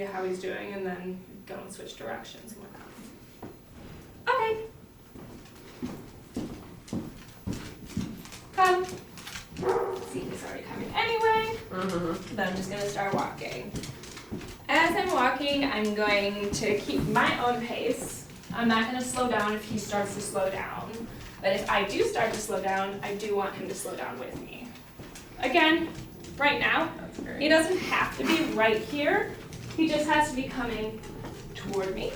you how he's doing, and then go and switch directions and whatnot. Okay. Come. See, he's already coming anyway. Then I'm just gonna start walking. As I'm walking, I'm going to keep my own pace. I'm not gonna slow down if he starts to slow down. But if I do start to slow down, I do want him to slow down with me. Again, right now, he doesn't have to be right here. He just has to be coming toward me,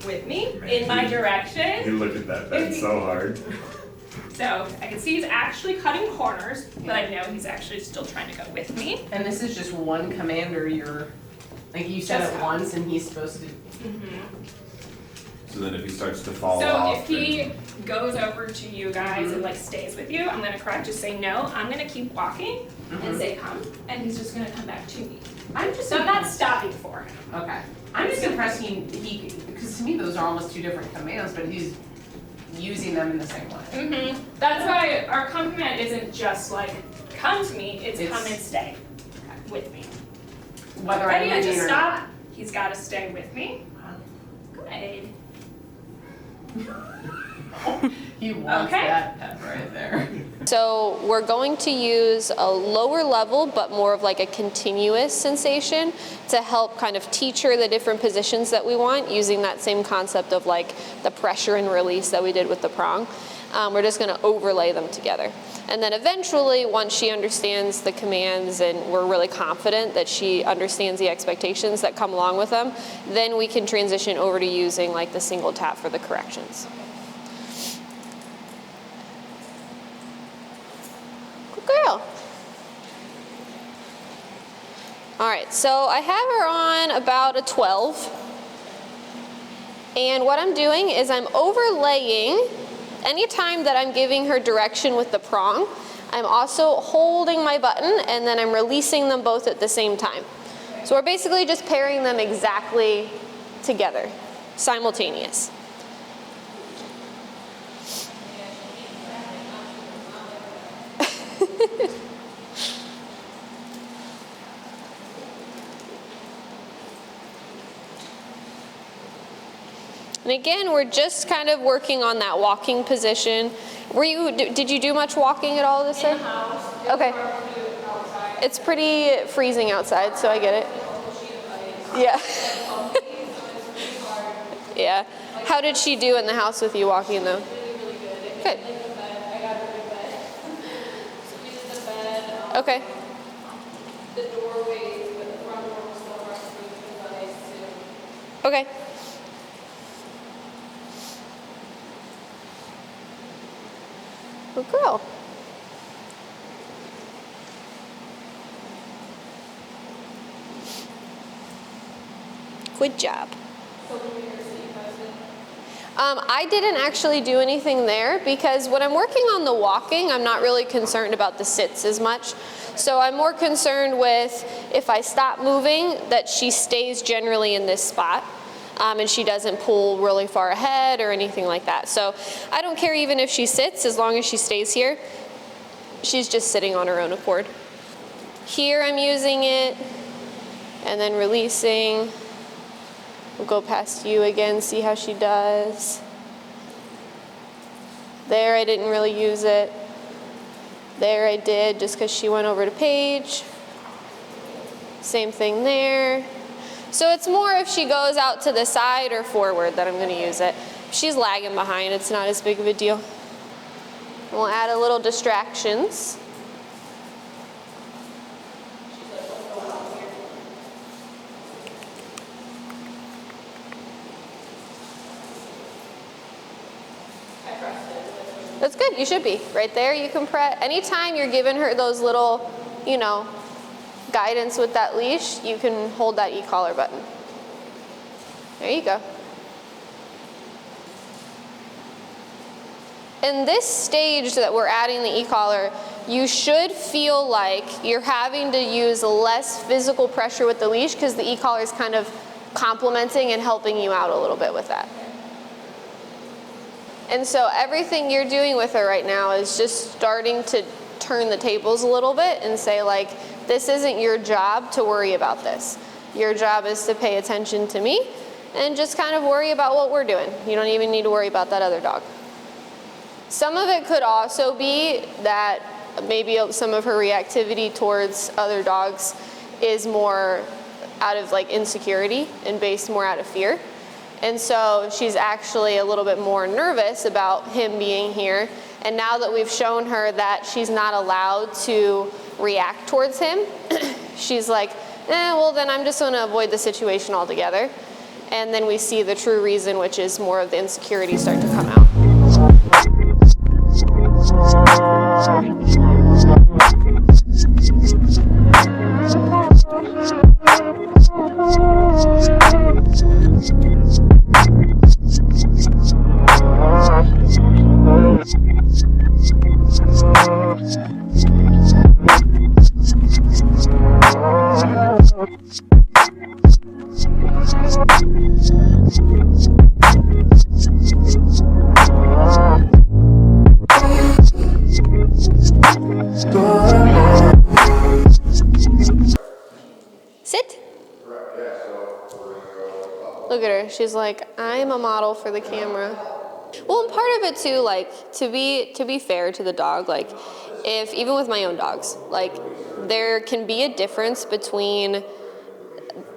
with me, in my direction. You look at that bed so hard. So I can see he's actually cutting corners, but I know he's actually still trying to go with me. And this is just one command, or you're, like you said it once and he's supposed to. So then if he starts to fall so off. If he goes over to you guys and like stays with you, I'm gonna correct, just say no. I'm gonna keep walking and say come, and he's just gonna come back to me. I'm not stopping for him. Okay. I'm just impressed he because to me those are almost two different commands, but he's using them in the same way. That's why our come command isn't just like come to me, it's come and stay with me. Whether Ready? I'm I just or stop. not. He's got to stay with me. Good. He wants that pet right there. So we're going to use a lower level, but more of like a continuous sensation to help kind of teach her the different positions that we want, using that same concept of like the pressure and release that we did with the prong. We're just going to overlay them together. And then eventually, once she understands the commands and we're really confident that she understands the expectations that come along with them, then we can transition over to using like the single tap for the corrections. Good girl. All right, so I have her on about a 12. And what I'm doing is I'm overlaying. Anytime that I'm giving her direction with the prong, I'm also holding my button and then I'm releasing them both at the same time. So we're basically just pairing them exactly together, simultaneous. And again, we're just kind of working on that walking position. Did you do much walking at all this day? Okay. It's pretty freezing outside, so I get it. Yeah. Yeah. How did she do in the house with you walking though? Good. Okay. The doorway with the front door was still rusty because I Okay. Good girl. Good job. I didn't actually do anything there because when I'm working on the walking, I'm not really concerned about the sits as much. So I'm more concerned with if I stop moving that she stays generally in this spot. And she doesn't pull really far ahead or anything like that. So I don't care even if she sits, as long as she stays here. She's just sitting on her own accord. Here I'm using it, and then releasing. We'll go past you again, see how she does. There I didn't really use it. There I did, just because she went over to Paige. Same thing there. So it's more if she goes out to the side or forward that I'm going to use it. If she's lagging behind, it's not as big of a deal. We'll add a little distractions. That's good, you should be. Right there, you can press. Anytime you're giving her those little, guidance with that leash, you can hold that e-collar button. There you go. In this stage that we're adding the e-collar, you should feel like you're having to use less physical pressure with the leash because the e-collar is kind of complementing and helping you out a little bit with that. And so everything you're doing with her right now is just starting to turn the tables a little bit and say like, this isn't your job to worry about this. Your job is to pay attention to me and just kind of worry about what we're doing. You don't even need to worry about that other dog. Some of it could also be that maybe some of her reactivity towards other dogs is more out of like insecurity and based more out of fear. And so she's actually a little bit more nervous about him being here. And now that we've shown her that she's not allowed to react towards him, she's like, well then I'm just gonna avoid the situation altogether. And then we see the true reason, which is more of the insecurities start to come out. Sit. Look at her. She's like, I'm a model for the camera. Well, and part of it too, like to be fair to the dog, like if even with my own dogs, like there can be a difference between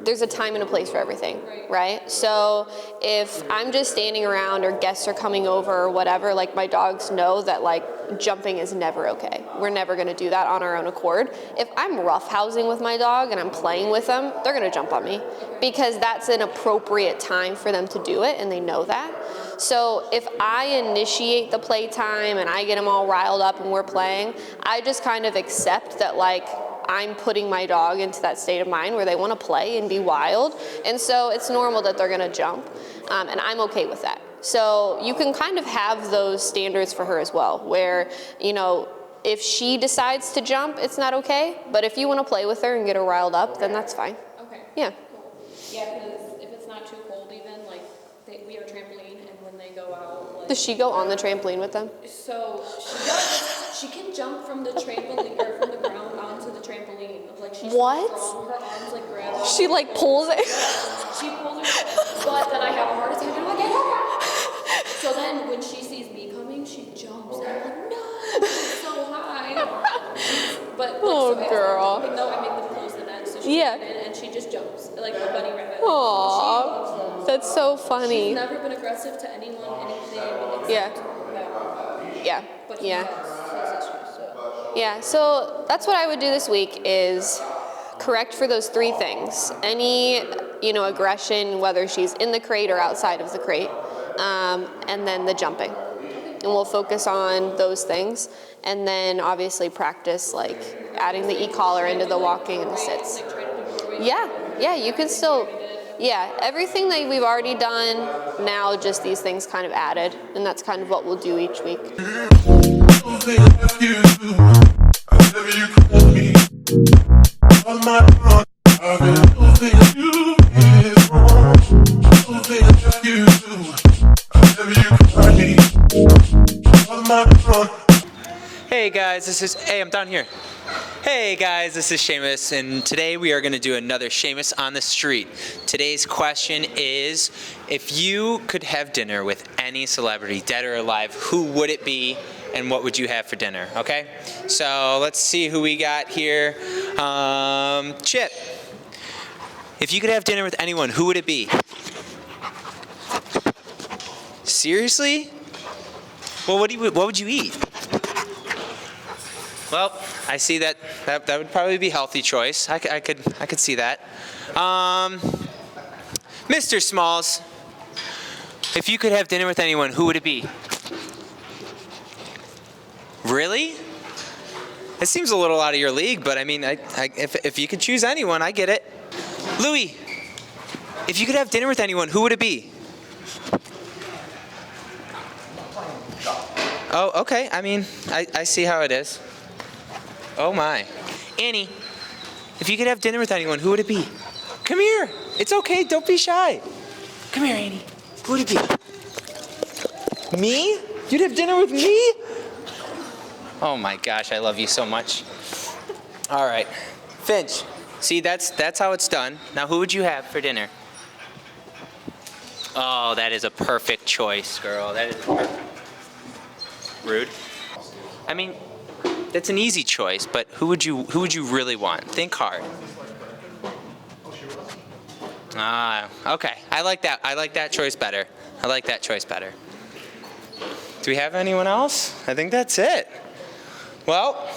there's a time and a place for everything, right? So if I'm just standing around or guests are coming over or whatever, like my dogs know that like jumping is never okay. We're never gonna do that on our own accord. If I'm roughhousing with my dog and I'm playing with them, they're gonna jump on me because that's an appropriate time for them to do it and they know that. So if I initiate the playtime and I get them all riled up and we're playing, I just kind of accept that like I'm putting my dog into that state of mind where they want to play and be wild. And so it's normal that they're going to jump. And I'm okay with that. So you can kind of have those standards for her as well, where, you know, if she decides to jump, it's not okay. But if you want to play with her and get her riled up, then that's fine. Okay. Yeah. Cool. Yeah, because if it's not too cold even, like, we have a trampoline, and when they go out, like... Does she go on the trampoline with them? So, she does. She can jump from the trampoline, or from the ground onto the trampoline. Like, she's What? strong. Her arms, like, grab on. She, like, pulls it? She pulls her, but then I have a heart attack, and I'm like, yeah. So then, when she sees me coming, she jumps, and I'm like, no, it's so high. But, like, Oh, so girl. Even though I make them close the net, so she Yeah. gets in, and she just jumps, like a bunny rabbit. Aww, that's so funny. She's never been aggressive to anyone, anything, except Yeah. that. Yeah, But he yeah. has issues, so. Yeah, so that's what I would do this week is correct for those three things. Any, you know, aggression, whether she's in the crate or outside of the crate, and then the jumping. And we'll focus on those things. And then obviously practice like adding the e-collar into the walking and the sits. Yeah, you can still, yeah, everything that we've already done, now just these things kind of added. And that's kind of what we'll do each week. Hey guys, I'm down here. Hey guys, this is Seamus, and today we are going to do another Seamus on the Street. Today's question is, if you could have dinner with any celebrity, dead or alive, who would it be, and what would you have for dinner, okay? So let's see who we got here. Chip, if you could have dinner with anyone, who would it be? Seriously? Well, what would you eat? Well, I see that would probably be a healthy choice. I could see that. Mr. Smalls, if you could have dinner with anyone, who would it be? Really? It seems a little out of your league, but I mean, if you could choose anyone, I get it. Louis, if you could have dinner with anyone, who would it be? Oh, okay. I mean, I see how it is. Oh my. Annie, if you could have dinner with anyone, who would it be? Come here. It's okay. Don't be shy. Come here, Annie. Who would it be? Me? You'd have dinner with me? Oh my gosh, I love you so much. All right. Finch, See, that's how it's done. Now, who would you have for dinner? Oh, that is a perfect choice, girl. That is rude. I mean, that's an easy choice, but who would you really want? Think hard. Okay. I like that choice better. I like that choice better. Do we have anyone else? I think that's it. Well,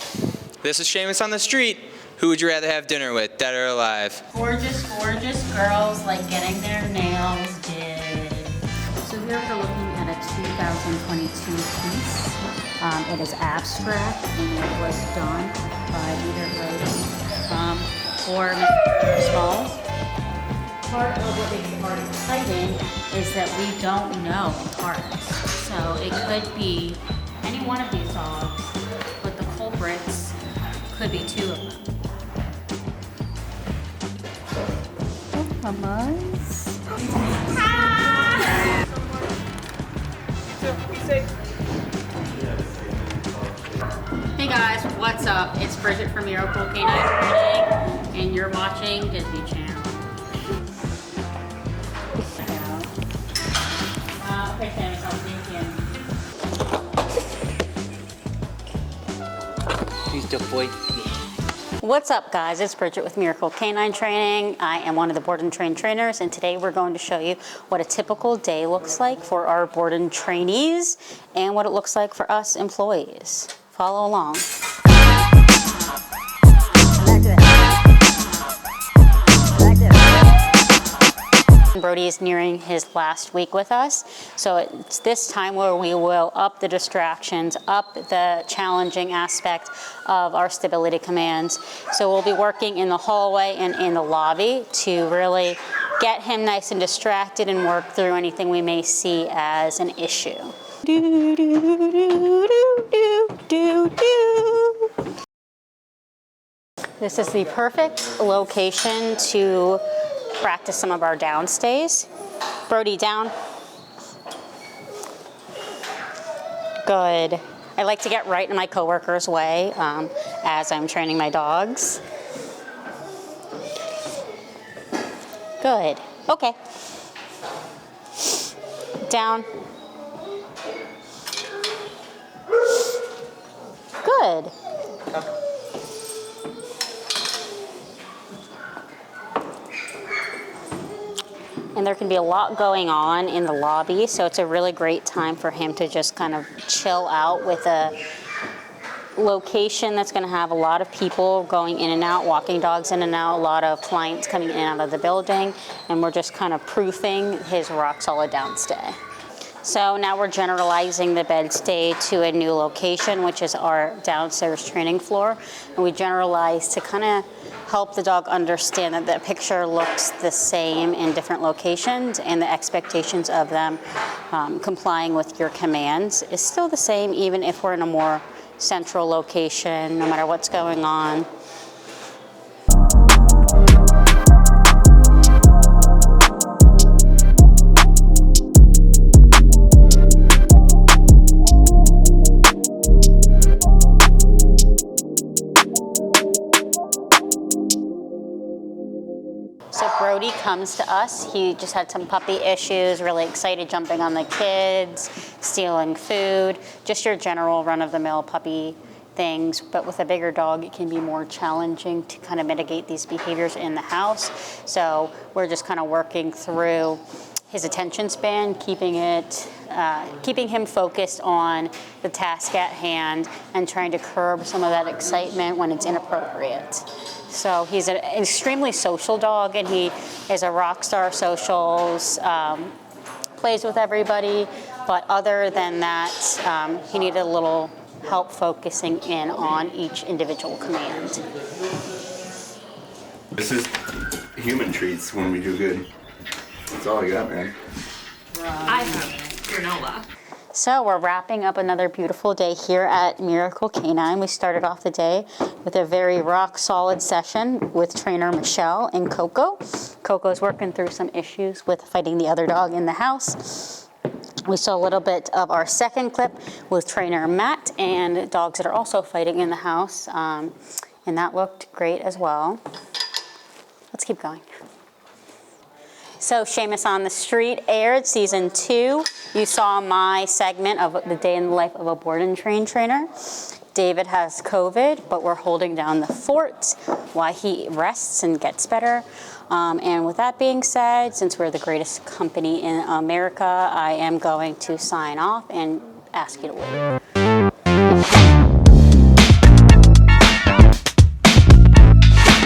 this is Seamus on the Street. Who would you rather have dinner with, dead or alive? Gorgeous, gorgeous girls like getting their nails did. So here we're looking at a 2022 piece. It is abstract and it was done by either lady or Mr. Smalls. Part of what makes the art exciting is that we don't know parts. So it could be any one of these dogs, but the culprits could be two of them. Mamas. Hey guys, what's up? It's Bridget from Miracle Canine Training, and you're watching Disney Channel. Okay, Sam, so thank you. He's the boy. What's up guys, it's Bridget with Miracle Canine Training. I am one of the board and train trainers, and today we're going to show you what a typical day looks like for our board and trainees and what it looks like for us employees. Follow along. Brody is nearing his last week with us, so it's this time where we will up the distractions, up the challenging aspect of our stability commands. So we'll be working in the hallway and in the lobby to really get him nice and distracted and work through anything we may see as an issue. Do, do, do, do, do, do. This is the perfect location to practice some of our down stays. Brody, down. Good. I like to get right in my coworker's way as I'm training my dogs. Good. Okay. Down. Good. And there can be a lot going on in the lobby, so it's a really great time for him to just kind of chill out with a location that's going to have a lot of people going in and out, walking dogs in and out, a lot of clients coming in and out of the building, and we're just kind of proofing his rock solid down stay. So now we're generalizing the bed stay to a new location, which is our downstairs training floor, and we generalize to kind of help the dog understand that the picture looks the same in different locations, and the expectations of them complying with your commands is still the same even if we're in a more central location, no matter what's going on. Brody comes to us. He just had some puppy issues, really excited jumping on the kids, stealing food, just your general run-of-the-mill puppy things. But with a bigger dog, it can be more challenging to kind of mitigate these behaviors in the house. So we're just kind of working through his attention span, keeping him focused on the task at hand and trying to curb some of that excitement when it's inappropriate. So he's an extremely social dog, and he is a rock star socials, plays with everybody, but other than that, he needed a little help focusing in on each individual command. This is human treats when we do good. That's all I got, man. I have granola. So we're wrapping up another beautiful day here at Miracle Canine. We started off the day with a very rock solid session with trainer Michelle and Coco. Coco's working through some issues with fighting the other dog in the house. We saw a little bit of our second clip with trainer Matt and dogs that are also fighting in the house, and that looked great as well. Let's keep going. So Seamus on the Street aired season 2. You saw my segment of the day in the life of a board and train trainer. David has COVID, but we're holding down the fort while he rests and gets better. And with that being said, since we're the greatest company in America, I am going to sign off and ask you to wait.